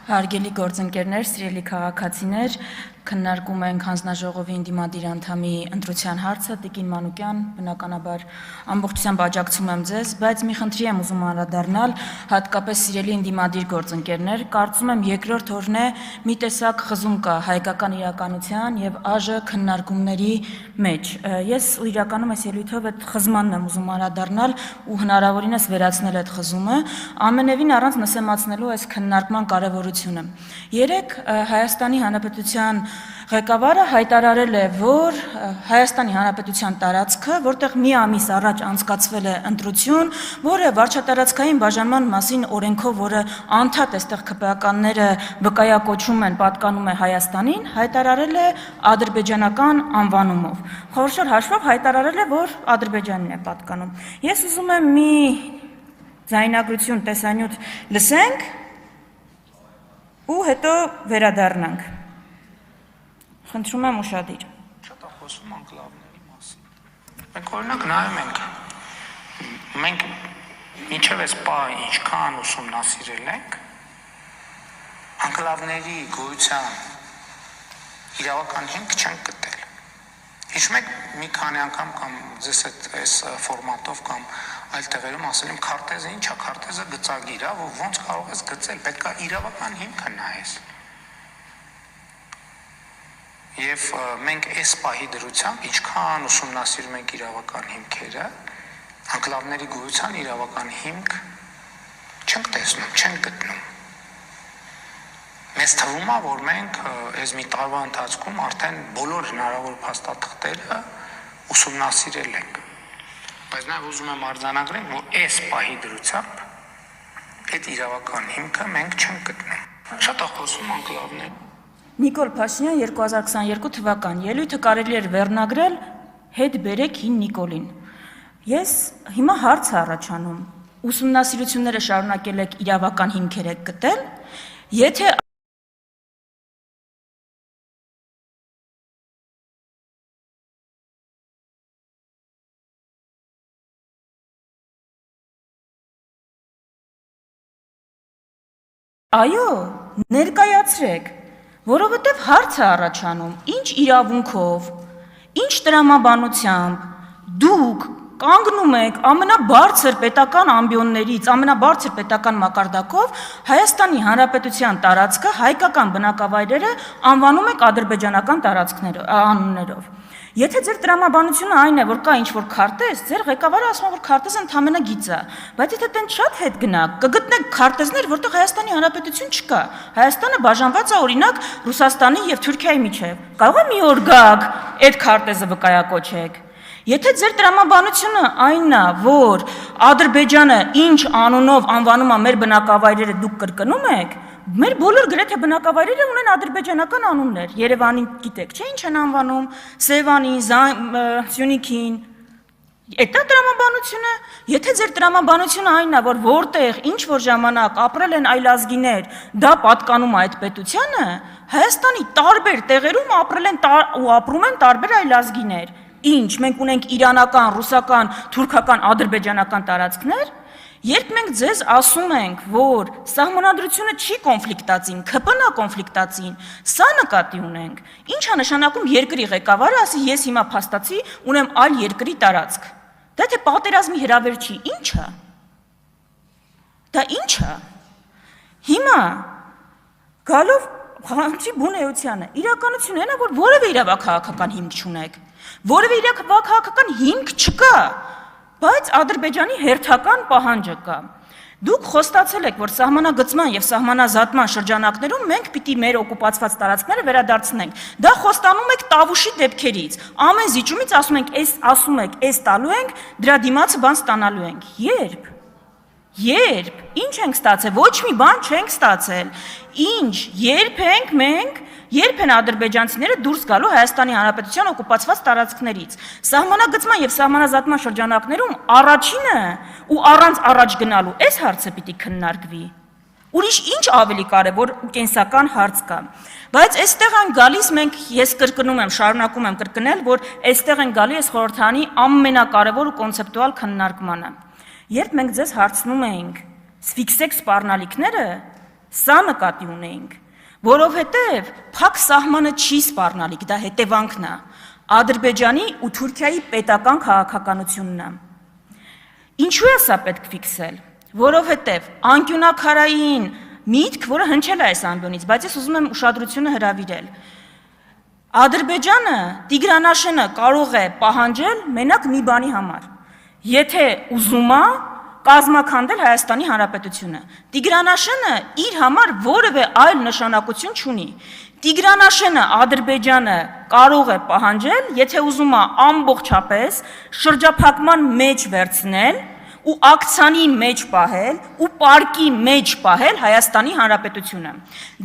Հարգելի գործընկերներ, սիրելի քաղաքացիներ, քննարկում ենք հանձնաժողովի ընդդիմադիր անդամի ընտրության հարցը, Տիկին Մանուկյան, բնականաբար ամբողջությամբ աջակցում եմ ձեզ, բայց մի խնդրի եմ ուզում անդրադառնալ, հատկապես սիրելի ընդդիմադիր գործընկերներ, կարծում եմ երկրորդ օրն է մի տեսակ խզում կա հայկական իրականության եւ ԱԺ քննարկումների մեջ։ Ես իրականում այս ելույթով այդ խզմանն եմ ուզում անդրադառնալ ու հնարավորինս վերացնել այդ խզումը, ամենևին առանց նսեմացնելու այս քննարկման կարևորությունը։ Երեք Հայաստանի Հանրապետության ղեկավարը հայտարարել է, որ Հայաստանի Հանրապետության տարածքը, որտեղ մի ամիս առաջ անցկացվել է ընտրություն, որը վարչատարածքային բաժանման մասին օրենքով, որը անդադ այստեղ ԿՊԱ-ականները վկայակոչում են, պատկանում է Հայաստանին, հայտարարել է ադրբեջանական անվանումով։ Խորհրդավոր հաշվով հայտարարել է, որ Ադրբեջանին է պատկանում։ Ես ուզում եմ մի ձայնագրություն տեսանյութ լսենք ու հետո վերադառնանք։ Խնդրում եմ ուշադիր։ Շատ է խոսում անկլավների մասին։ Մենք օրինակ նայում ենք, մենք մինչև այս պահը ինչքան ուսումնասիրել ենք, անկլավների գոյության իրավական հիմք չենք գտել։ Հիշում եք մի քանի անգամ կամ ձեզ այս ֆորմատով կամ այլ տեղերում ասել եմ քարտեզը ինչ է, քարտեզը գծագիր է, որ ոնց կարող ես գծել, պետք է իրավական հիմքը նայես։ Եվ մենք այս պահի դրությամբ ինչքան ուսումնասիրում ենք իրավական հիմքերը, անկլավների գոյության իրավական հիմք չենք տեսնում, չենք գտնում։ Մեզ թվում է, որ մենք այս մի տարվա ընթացքում արդեն բոլոր հնարավոր փաստաթղթերը ուսումնասիրել ենք։ Բայց նաև ուզում եմ արձանագրել, որ այս պահի դրությամբ այդ իրավական հիմքը մենք չենք գտնում։ Շատ է խոսում անկլավներ։ Նիկոլ Փաշինյան 2022 թվական ելույթը կարելի էր վերնագրել հետ բերեք հին Նիկոլին։ Ես հիմա հարց առաջանում, ուսումնասիրությունները շարունակել եք իրավական հիմքեր եք գտել, եթե այո, ներկայացրեք, որովհետև հարց է առաջանում, ինչ իրավունքով, ինչ տրամաբանությամբ դուք կանգնում եք ամենաբարձր պետական ամբիոններից, ամենաբարձր պետական մակարդակով Հայաստանի Հանրապետության տարածքը, հայկական բնակավայրերը անվանում եք ադրբեջանական անուններով։ Եթե ձեր տրամաբանությունը այն է, որ կա ինչ-որ քարտեզ, ձեր ղեկավարը ասում է, որ քարտեզը ընդամենը գիծ է, բայց եթե դեն շատ հետ գնաք, կգտնեք քարտեզներ, որտեղ Հայաստանի Հանրապետություն չկա։ Հայաստանը բաժանված է օրինակ Ռուսաստանի եւ Թուրքիայի միջև։ Կարող է մի օր գաք, այդ քարտեզը վկայակոչեք։ Եթե ձեր տրամաբանությունը այնն է, որ Ադրբեջանը ինչ անունով անվանում է մեր բնակավայրերը, դուք կրկնում եք, մեր բոլոր գրեթե բնակավայրերը ունեն ադրբեջանական անուններ։ Երևանին գիտեք, չէ՞ ինչ են անվանում, Սևանին, Սյունիքին։ Էդ է տրամաբանությունը։ Եթե ձեր տրամաբանությունը այնն է, որ որտեղ ինչ որ ժամանակ ապրել են այլազգիներ, դա պատկանում է այդ պետությանը, Հայաստանի տարբեր տեղերում ապրել են ու ապրում են տարբեր այլազգիներ։ Ինչ, մենք ունենք իրանական, ռուսական, թուրքական, ադրբեջանական տարածքներ։ Երբ մենք ձեզ ասում ենք, որ սահմանադրությունը չի կոնֆլիկտացին, ԿՊՆ-ն է կոնֆլիկտացին, սա նկատի ունենք, ինչ է նշանակում երկրի ղեկավարը ասի ես հիմա փաստացի ունեմ այլ երկրի տարածք։ Դա թե պատերազմի հրավեր չի, ինչ է։ Դա ինչ է։ Հիմա գալով խնդրի բուն էությանը, իրականությունը այն է, որ որևէ իրավաքաղաքական հիմք չունեք, որևէ իրավաքաղաքական հիմք չկա, բայց Ադրբեջանի հերթական պահանջը կա։ Դուք խոստացել եք, որ սահմանագծման եւ սահմանազատման շրջանակներում մենք պիտի մեր օկուպացված տարածքները վերադարձնենք։ Դա խոստանում եք Տավուշի դեպքերից։ Ամեն զիջումից ասում եք, այս տալու ենք, դրա դիմացը բան ստանալու ենք։ Երբ, ինչ ենք ստացել, ոչ մի բան չենք ստացել, ինչ, երբ են ադրբեջանցիները դուրս գալու Հայաստանի Հանրապետության օկուպացված տարածքներից, սահմանագծման և սահմանազատման շրջանակներում առաջինը ու առանց առաջ գնալու այս հարցը պիտի քննարկվի, ուրիշ ինչ ավելի կարևոր ու կենսական հարց կա, բայց այստեղ են գալիս ես կրկնում եմ, շարունակում եմ կրկնել, որ այստեղ են գալի այս խորհրդանի ամենակարևոր ու կոնցեպտուալ քննարկմանը, երբ մենք ձեզ հարցնում էինք, ֆիքսեք սպառնալիքները, Սա նկատի ունենք, որովհետև փակ սահմանը չի սպառնալիք, դա հետևանքն է Ադրբեջանի ու Թուրքիայի պետական քաղաքականությունն է։ Ինչու է սա պետք ֆիքսել, որովհետև անկյունակարային միտք, որը հնչել է այս ամբիոնից, բայց ես ուզում եմ ուշադրությունը հրավիրել։ Ադրբեջանը Տիգրանաշենը կարող է պահանջել մենակ մի բանի համար, եթե ուզում է կազմաքանդել Հայաստանի Հանրապետությունը։ Տիգրանաշենը իր համար որևէ այլ նշանակություն չունի։ Տիգրանաշենը Ադրբեջանը կարող է պահանջել, եթե ուզում է ամբողջապես շրջափակման մեջ վերցնել ու ակցիանի մեջ պահել ու պարկի մեջ պահել Հայաստանի Հանրապետությունը։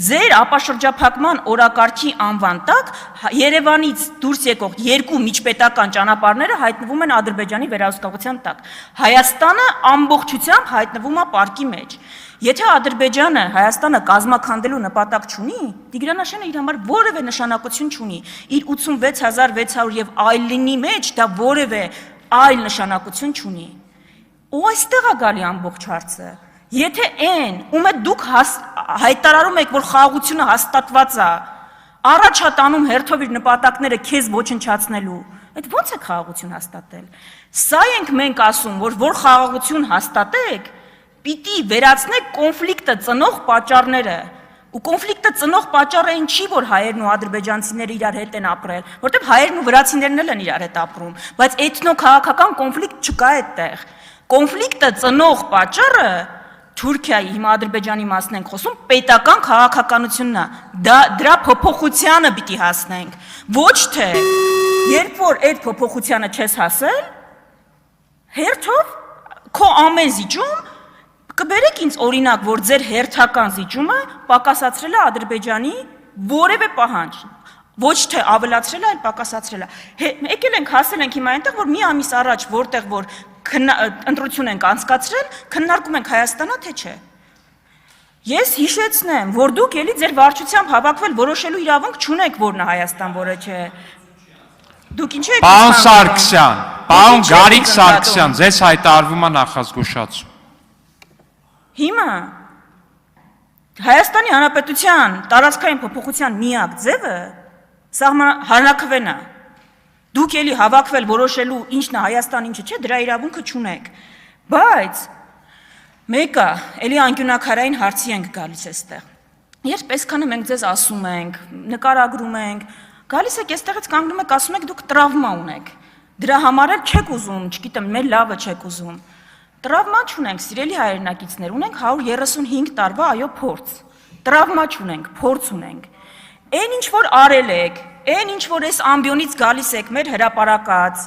Ձեր ապաշրջափակման օրակարգի անվան տակ Երևանից դուրս եկող երկու միջպետական ճանապարհները հայտնվում են Ադրբեջանի վերահսկողության տակ։ Հայաստանը ամբողջությամբ հայտնվում է պարկի մեջ։ Եթե Ադրբեջանը Հայաստանը կազմաքանդելու նպատակ չունի, Տիգրանաշենը իր համար որևէ նշանակություն չունի։ Իր 86600 եւ այլնի մեջ դա որևէ այլ նշանակություն չունի։ Ու այստեղ է գալի ամբողջ հարցը։ Եթե այն, ում է դուք հայտարարում եք, որ խաղաղությունը հաստատված է, առաջ է տանում հերթով իր նպատակները քեզ ոչնչացնելու, այդ ո՞նց է խաղաղություն հաստատել։ Սա ենք մենք ասում, որ խաղաղություն հաստատեք, պիտի վերացնեք կոնֆլիկտը ծնող պատճառները։ Ու կոնֆլիկտը ծնող պատճառը այն չի, որ հայերն ու ադրբեջանցիները իրար հետ են ապրել, որտեղ հայերն ու վրացիներն էլ են իրար հետ ապրում, բայց էթնո-քաղաքական կոնֆլիկտ չկա այդտեղ։ Կոնֆլիկտը ծնող պատճառը Թուրքիայի, հիմա Ադրբեջանի մասն ենք խոսում, պետական քաղաքականությունն է։ Դրա փոփոխությանը պիտի հասնենք։ Ոչ թե երբ որ այդ փոփոխությանը չես հասել, հերթով քո ամեն զիջում կբերեք ինձ օրինակ, որ ձեր հերթական զիջումը պակասացրել է Ադրբեջանի որևէ պահանջ, ոչ թե ավելացրել է, այլ պակասացրել է։ Եկել ենք, հասել ենք հիմա այնտեղ, որ մի ամիս առաջ, որտեղ որ ընտրություն ենք անցկացրել, քննարկում ենք Հայաստանա, թե չէ։ Ես հիշեցնեմ, որ դուք էլի ձեր վարչությամբ հավաքվել որոշելու իրավունք չունեք, որն է Հայաստան, որը չէ։ Դուք ինչ եք Պարոն Սարգսյան, պարոն Գարիկ Սարգսյան, ձեզ հայտարարվում է նախազգուշացում։ Հիմա Հայաստանի Հանրապետության տարածքային փոփոխության միակ ձևը հանրաքվեն է։ Դուք էլի հավաքվել որոշելու ինչն է Հայաստան, ինչը չէ, դրա իրավունքը չունեք։ Բայց մեկը էլի անկյունակարային հարցի ենք գալիս այստեղ։ Երբ այսքանը մենք ձեզ ասում ենք, նկարագրում ենք, գալիս եք այստեղից կանգնում եք, ասում եք դուք տրավմա ունեք։ Դրա համար էլ չեք ուզում, չգիտեմ, մեր լավը չեք ուզում։ Տրավմա չունենք, սիրելի հայրենակիցներ, ունենք 135 տարվա այո փորձ։ Տրավմա չունենք, փորձ ունենք։ Այն ինչ որ արել եք, այն ինչ որ այս ամբիոնից գալիս եք, մեր հրապարակած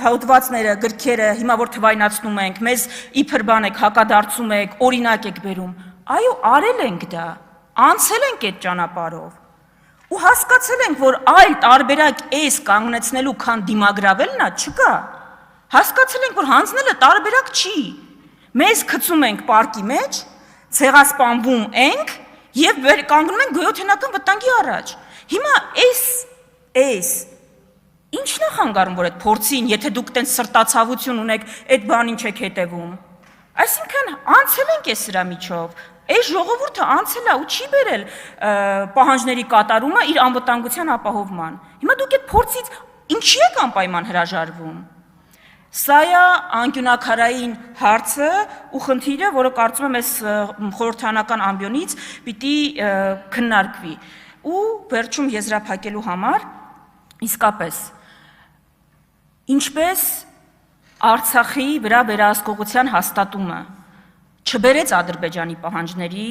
հոդվածները, գրքերը, հիմա որ թվայնացնում ենք, մեզ իբր բան եք հակադարձում եք, օրինակ եք բերում։ Այո, արել ենք դա, անցել ենք այդ ճանապարհով։ Ու հասկացել ենք, որ այլ տարբերակ էս կանգնեցնելու, քան դիմագրավելն է, չկա։ Հասկացել ենք, որ հանձնելը տարբերակ չի։ Մեզ գցում ենք պարկի մեջ, ցեղասպանվում ենք եւ կանգնում ենք գոյութենական վտանգի առաջ։ Հիմա էս ինչն է խանգարում, որ այդ փորձին, եթե դուք տենց սրտացավություն ունեք, այդ բանին չեք հետևում։ Այսինքն անցել ենք այս սրա միջով։ Այս ժողովուրդը անցել է ու չի բերել պահանջների կատարումը իր անվտանգության ապահովման։ Հիմա դուք այդ փորձից ինչի եք անպայման հրաժարվում։ Սա է անկյունակարային հարցը ու խնդիրը, որը կարծում եմ այս խորհրդանական ամբիոնից պիտի քննարկվի։ Ու վերջում եզրափակելու համար իսկապես ինչպես Արցախի վրա վերահսկողության հաստատումը չբերեց Ադրբեջանի պահանջների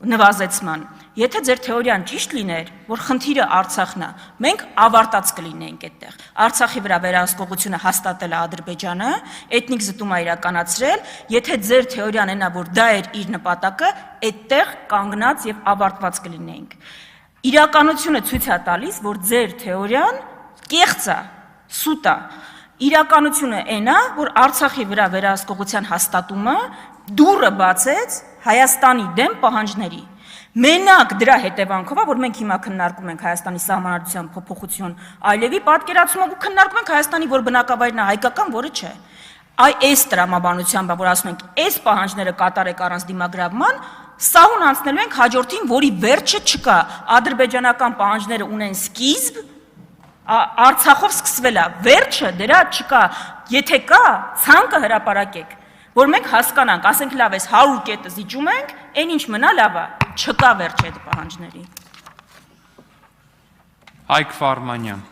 նվազեցման։ Եթե ձեր թեորիան ճիշտ լիներ, որ խնդիրը Արցախն է, մենք ավարտած կլինեինք այդտեղ։ Արցախի վրա վերահսկողությունը հաստատել է Ադրբեջանը, էթնիկ զտում է իրականացրել, եթե ձեր թեորիան այնա, որ դա էր իր նպատակը, այդտեղ կանգնած եւ ավարտված կլինեինք։ Իրականությունը ցույց է տալիս, որ ձեր թեորիան կեղծ է, սուտ է։ Իրականությունը այն է, որ Արցախի վրա վերահսկողության հաստատումը դուռը բացեց Հայաստանի դեմ պահանջների։ Մենակ դրա հետևանքով է, որ մենք հիմա քննարկում ենք Հայաստանի սահմանադրության փոփոխություն, այլևի պատկերացումով ու քննարկում ենք Հայաստանի, որ բնակավայրն է հայկական, որը չէ։ այս տրամաբանությամբ, որ ասում ենք, այս պահանջները կատարեք առանց դիմագրավման, սահուն անցնելու ենք հաջորդին, որի վերջը չկա։ Ադրբեջանական պահանջները ունեն սկիզբ, Արցախով սկսվել է, վերջը դրա չկա։ Եթե կա, ցանկը հրապարակեք, որ մենք հասկանանք, ասենք լավ, այս 100 կետը զիջում ենք, այն ինչ մնա լավ է, չկա վերջ այդ պահանջների։ Հայկ Ֆարմանյան